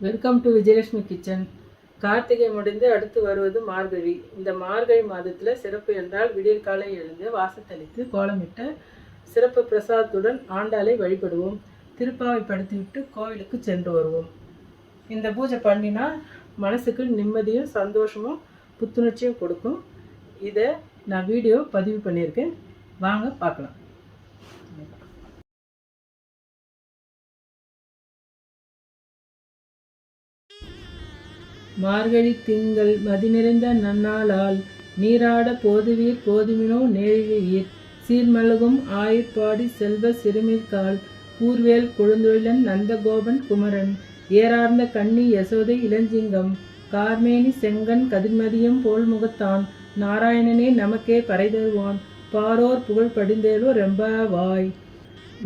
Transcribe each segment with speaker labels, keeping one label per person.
Speaker 1: Welcome to Vijayalakshmi kitchen. Karthigai முடிந்து அடுத்து வருவது மார்கழி. இந்த மார்கழி மாதத்தில் சிறப்பு என்றால் விடியற் காலை எழுந்து வாசத்தளித்து கோலமிட்ட சிறப்பு பிரசாதத்துடன் ஆண்டாளை வழிபடுவோம். திருப்பாவை படுத்திவிட்டு கோவிலுக்கு சென்று வருவோம். இந்த பூஜை பண்ணினா மனசுக்கு நிம்மதியும் சந்தோஷமும் புத்துணர்ச்சியும் கொடுக்கும். இதை நான் வீடியோ பதிவு பண்ணியிருக்கேன், வாங்க பார்க்கலாம். மார்கழி திங்கள் மதி நிறைந்த நன்னாளால் நீராட போதுவீர் போதுமினோ நேழிவீர் சீர்மலகும் ஆயிற்பாடி செல்வ சிறுமிற்கால் கூர்வேல் கொழுந்தொழிலன் நந்தகோபன் குமரன் ஏறார்ந்த கண்ணி யசோதை இளஞ்சிங்கம் கார்மேனி செங்கன் கதிர்மதியம் போல் முகத்தான் நாராயணனே நமக்கே பறை தருவான் பாரோர் புகழ் படிந்தேலோ ரெம்பாவாய்.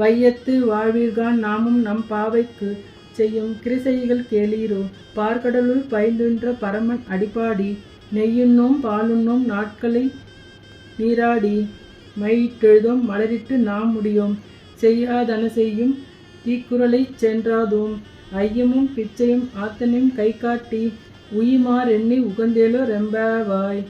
Speaker 1: வையத்து வாழ்வீர்கான் நாமும் நம் பாவைக்கு செய்யும் கிரிசைகள் கேளீரோ பார்க்கடலுள் பயின்றுன்ற பரமன் அடிப்பாடி நெய்யுண்ணோம் பாலுண்ணோம் நாட்களை நீராடி மையிட்டெழுதோம் மலரிட்டு நாம் முடியோம் செய்யாதன செய்யும் தீக்குறளை சென்றாதோம் ஐயமும் பிச்சையும் ஆத்தனையும் கை காட்டி உயிமார் எண்ணி உகந்தேலோ ரெம்பாவாய்.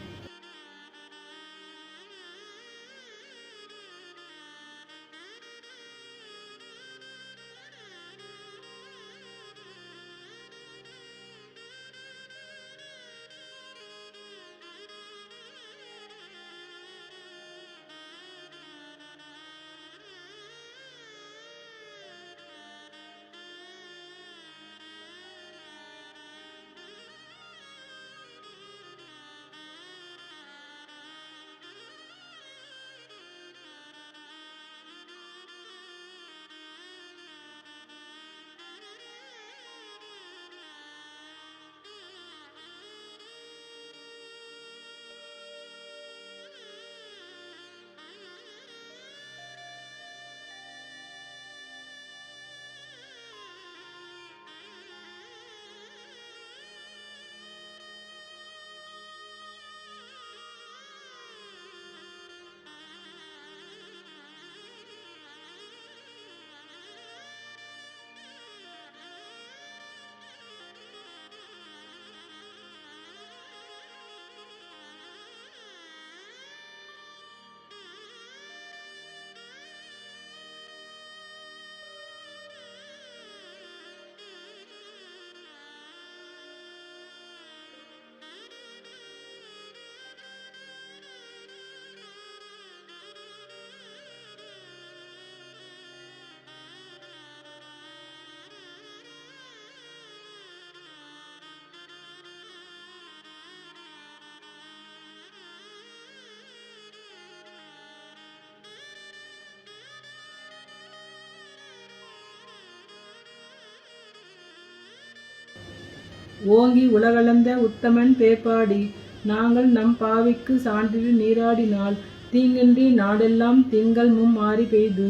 Speaker 1: ஓங்கி உலகளந்த உத்தமன் பேப்பாடி நாங்கள் நம் பாவிக்கு சான்றில் நீராடினால் தீங்கின்றி நாடெல்லாம் திங்கள் மாறி பெய்து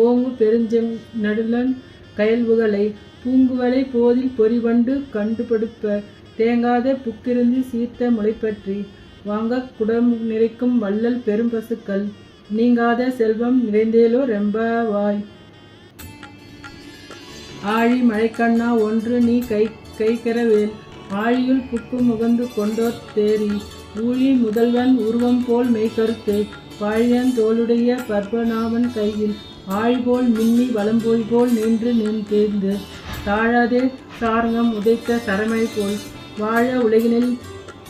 Speaker 1: ஓங்கு பெருஞ்செங் நடுலன் கயல்வுகளை பூங்குவலை போதில் பொறிவண்டு கண்டுபடுப்ப தேங்காத புக்கிருந்தி சீர்த்த முளைப்பற்றி வாங்க குடம் நிறைக்கும் வள்ளல் பெரும் பசுக்கள் நீங்காத செல்வம் நிறைந்தேலோ ரெம்பாவாய். ஆழி மழைக்கண்ணா ஒன்று நீ கைக்கரவேல் ஆழியுள் புக்கு முகந்து கொண்டோர் தேரி ஊழி முதல்வன் உருவம் போல் மெய்கருத்து பாழியன் தோளுடைய பற்பனாவன் கையில் ஆழிபோல் மின்னி வலம்போய் போல் நின்று தேர்ந்து தாழாதே சாரங்கம் உதைத்த சரமழை போல் வாழ உலகினில்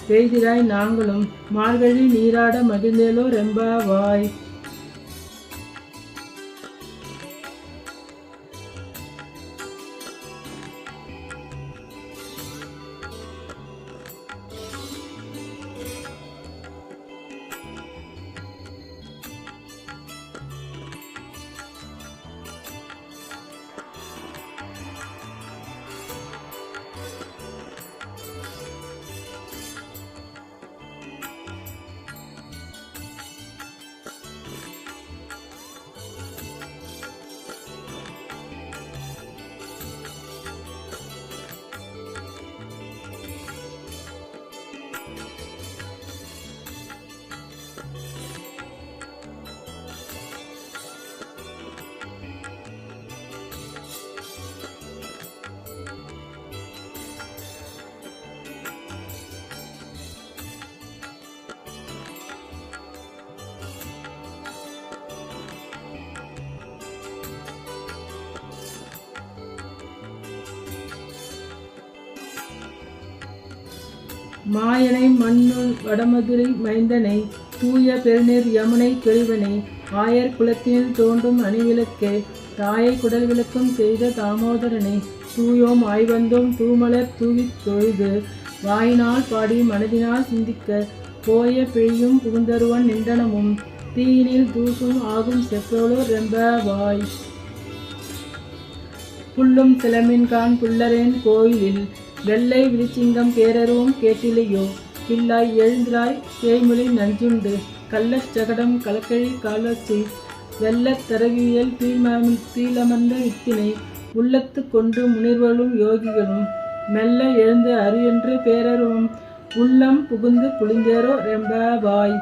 Speaker 1: பெய்திராய் நாங்களும் மார்கழி நீராட மகிழ்ந்தேலோ ரெம்பாவாய். மாயனை மண்ணுள் வடமதுரை மைந்தனை தூய பெருநீர் யமுனை துறைவனை ஆயர் குலத்தினில் தோன்றும் அணிவிளக்கே தாயை குடல் விளக்கம் செய்த தாமோதரனை தூயோம் ஆய்வந்தோம் தூமலர் தூவித் தொழுது வாயினால் பாடி மனதினால் சிந்திக்க போய பிழையும் புகுந்தருவன் நின்றனமும் தீயினில் தூசும் ஆகும் செப்போலோ ரெம்பவாய். புல்லும் சிலமின்கான் புல்லரேன் கோயிலில் வெள்ளை விழிச்சிங்கம் பேரருவும் கேட்டிலையோ பிள்ளாய் எழுந்திராய் தேய்மொழி நஞ்சுண்டு கள்ளச் சகடம் கலக்கழி காலச்சி வெள்ளத் தரவியல் தீலமர்ந்த வித்தினை உள்ளத்து கொண்டு முனிவர்களும் யோகிகளும் மெல்ல எழுந்து அரு என்று பேரருவும் உள்ளம் புகுந்து புளிந்தேரோ ரெம்பவாய்.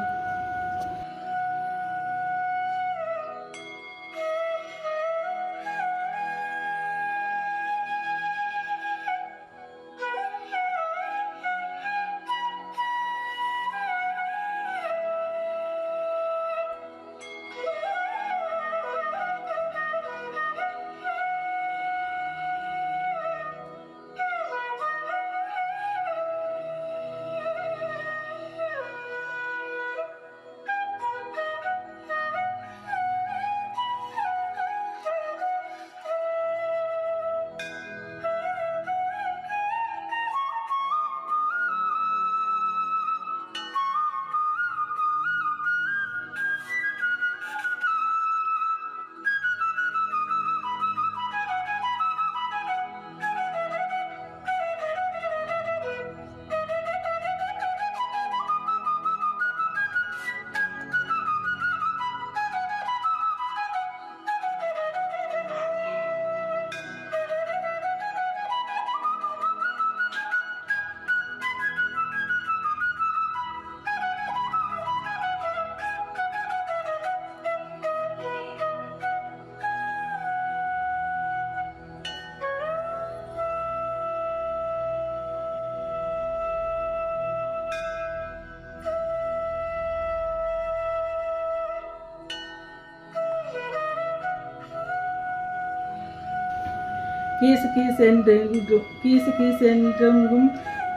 Speaker 1: கீசு கீசென்றெங்கும்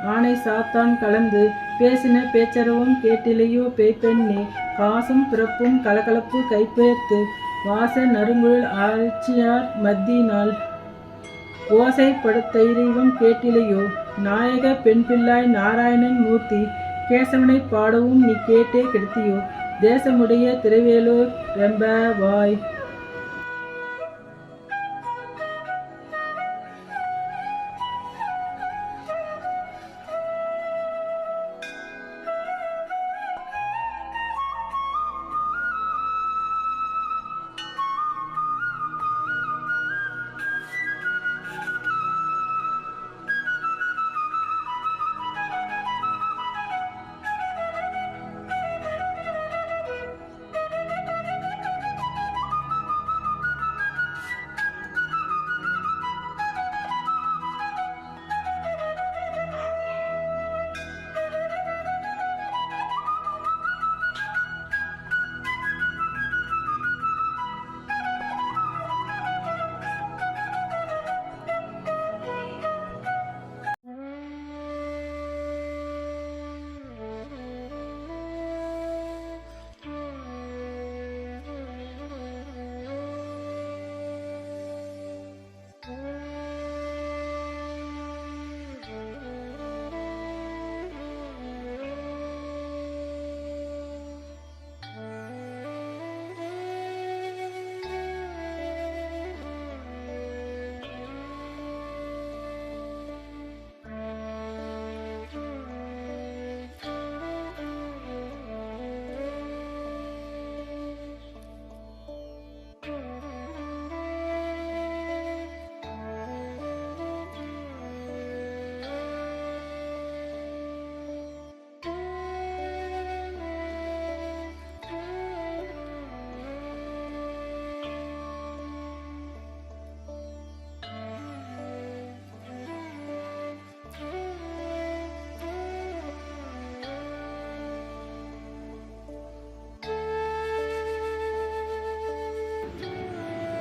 Speaker 1: ஆனை சாத்தான் கலந்து பேசின பேச்சரவும் கேட்டிலையோ பேய்பெண்ணே காசும் பிறப்பும் கலகலப்பு கைப்பெயர்த்து வாச நறுங்குழல் ஆட்சியார் மத்தியினால் ஓசைப்படுத்தைவம் கேட்டிலையோ நாயக பெண் பிள்ளாய் நாராயணன் மூர்த்தி கேசவனை பாடவும் நீ கேட்டே கெடுத்தியோ தேசமுடைய திரைவேலோ ரெம்பவாய்.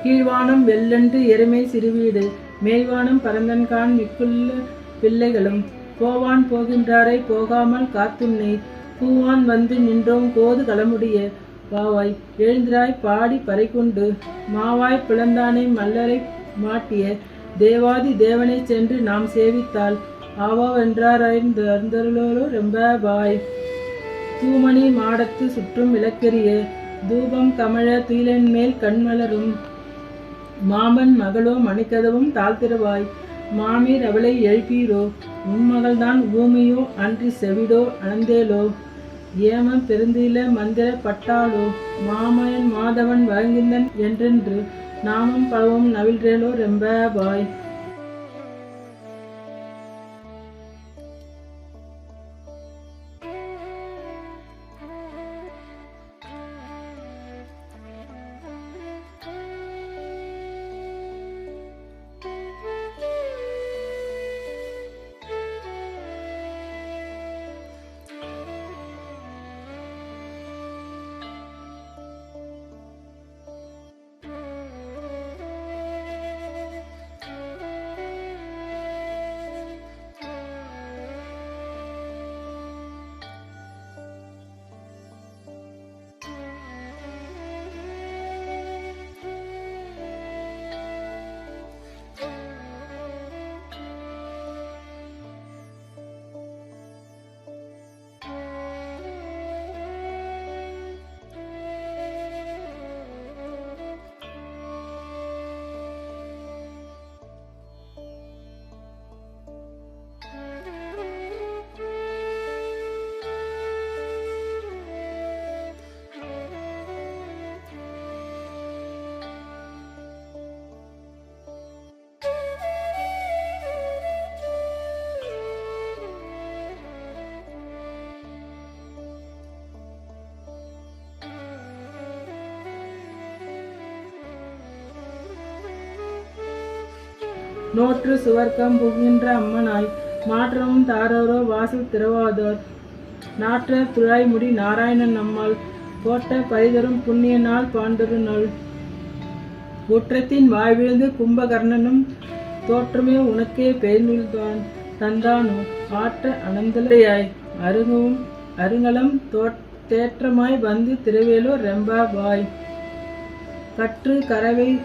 Speaker 1: கீழ்வானம் வெள்ளன்று எருமை சிறுவீடு மேய்வானம் பரந்தன்கான் மிக்குள்ள பிள்ளைகளும் போவான் போகின்றாரை போகாமல் காத்துன்னை பூவான் வந்து நின்றோம் கோது களமுடைய பாவாய் எழுந்திராய் பாடி பறைகொண்டு மாவாய் பிளந்தானை மல்லரை மாட்டிய தேவாதி தேவனை சென்று நாம் சேவித்தால் ஆவாவென்றாரோ ரொம்ப பாய். தூமணி மாடத்து சுற்றும் விளக்கெரிய தூபம் கமழ துயிலின் மேல் கண்மலரும் மாமன் மகளோ மணிக்கதவும் தாழ்த்திரவாய் மாமீர் அவளை எழுப்பீரோ உன்மகள்தான் பூமியோ அன்றி செவிடோ அனந்தேலோ ஏமம் பெருந்தில மந்திர பட்டாளோ மாமயன் மாதவன் வழங்கிந்தன் என்றென்று நாமம் பழவும் நவில்றேலோ ரெம்ப பாய். நோற்று சுவர்க்கம் புகின்ற அம்மனாய் மாற்றமும் தாரோரோ வாசல் திறவாதோர் நாற்ற துழாய்முடி நாராயணன் நம்மால் போட்ட பரிதரும் புண்ணிய நாள் பாண்டொரு நாள் குற்றத்தின் வாய்விழுந்து கும்பகர்ணனும் தோற்றமே உனக்கே பெயர்நூல்தான் தந்தானோ ஆற்ற அனந்தலையாய் அருங்கவும் அருங்கலம் தேற்றமாய் வந்து திருவேலோ ரெம்பா பாய். கற்று கரவை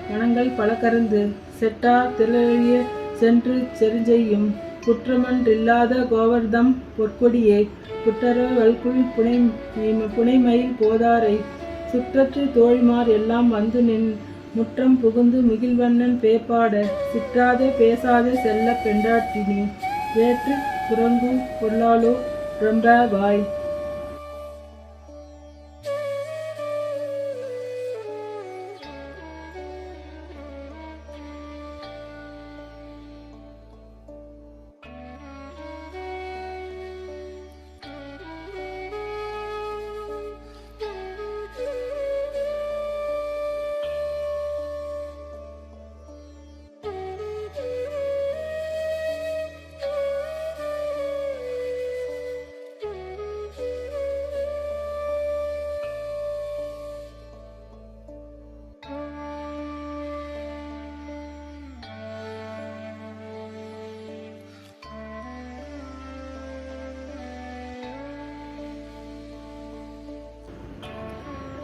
Speaker 1: கணங்கள் பல கறந்து செட்டா திரளிய சென்று செருஞ்செய்யும் குற்றமன்றில்லாத கோவர்தம் பொற்கொடியே குற்றரோ வல்குள் புனைமயில் போதாரை சுற்றற்று தோழிமார் எல்லாம் வந்து நின் முற்றம் புகுந்து முகில்வண்ணன் பேப்பாட சிற்றாதே பேசாதே செல்ல பெண்டாட்டினி வேற்று புறங்கு பொருளாலோ ரொம்ப பாய்.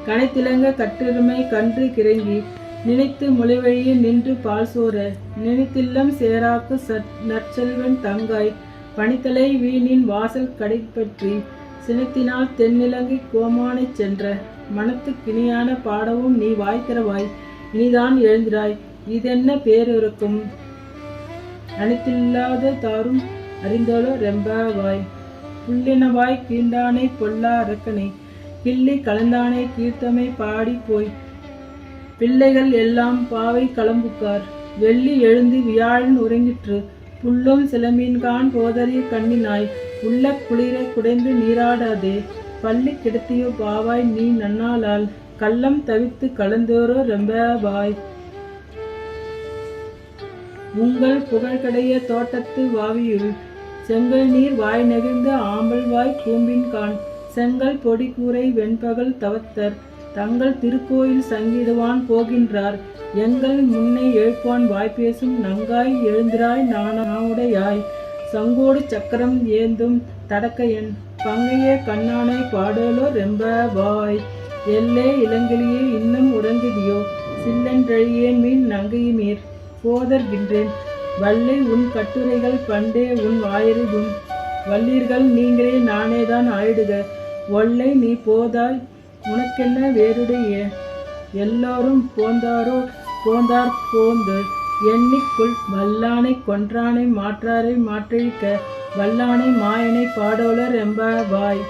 Speaker 1: கனைத்திலங்க கட்டெருமை கன்று கிறங்கி நினைத்து மொழிவழியே நின்று பால் சோர நினைத்தில்லம் சேராக்கு நற்செல்வன் தங்காய் பனித்தலை வீணின் வாசல் கடைப்பற்றி சினத்தினால் தென்னிலங்கை கோமானை சென்ற மனத்து கிணியான பாடவும் நீ வாய்த்திரவாய் இனிதான் எழுந்திராய் இதென்ன பேருக்கும் அனைத்தில்லாத தாரும் அறிந்தோலோ ரெம்பாவாய். புல்லினவாய் கீண்டானை பொல்லா அரக்கனை கிள்ளி கலந்தானே கீர்த்தமை பாடி போய் பிள்ளைகள் எல்லாம் பாவை களம்புக்கார் வெள்ளி எழுந்து வியாழன் உறங்கிற்று புல்லும் சிலமீன்கான் போதறிய கண்ணினாய் உள்ள குளிரை குடைந்து நீராடாதே பள்ளி கிடத்தியோ பாவாய் நீ நன்னாளால் கள்ளம் தவித்து கலந்தோரோ ரெம்பாவாய். உங்கள் புகழ்கடைய தோட்டத்து வாவியுள் செங்கல் நீர் வாய் நெகிழ்ந்த ஆம்பல் வாய் கூம்பின் கான் செங்கல் பொடி கூரை வெண்பகல் தவத்தர் தங்கள் திருக்கோயில் சங்கிடுவான் போகின்றார் எங்கள் முன்னை எழுப்பான் வாய்ப்பேசும் நங்காய் எழுந்திராய் நானுடையாய் சங்கோடு சக்கரம் ஏந்தும் தடக்கையன் பங்கைய கண்ணானை பாடலோ ரெம்பாவாய். எல்லே இளங்கிளியே இன்னும் உறங்குதியோ சில்லென்றழியேன் மீன் நங்கையுமீர் போதர்கின்றேன். வல்லை உன் கட்டுரைகள் பண்டே உன் வாயறிவும் வல்லீர்கள் நீங்களே நானேதான் ஆயிடுக. ஒல்லை நீ போதாய் உனக்கென்ன வேறுடைய எல்லோரும் போந்தார் போந்து எண்ணிக்குள் வல்லானை கொன்றானை மாற்றாரை மாற்றழிக்க வல்லானை மாயனை பாடோலர் எம்பாவாய்.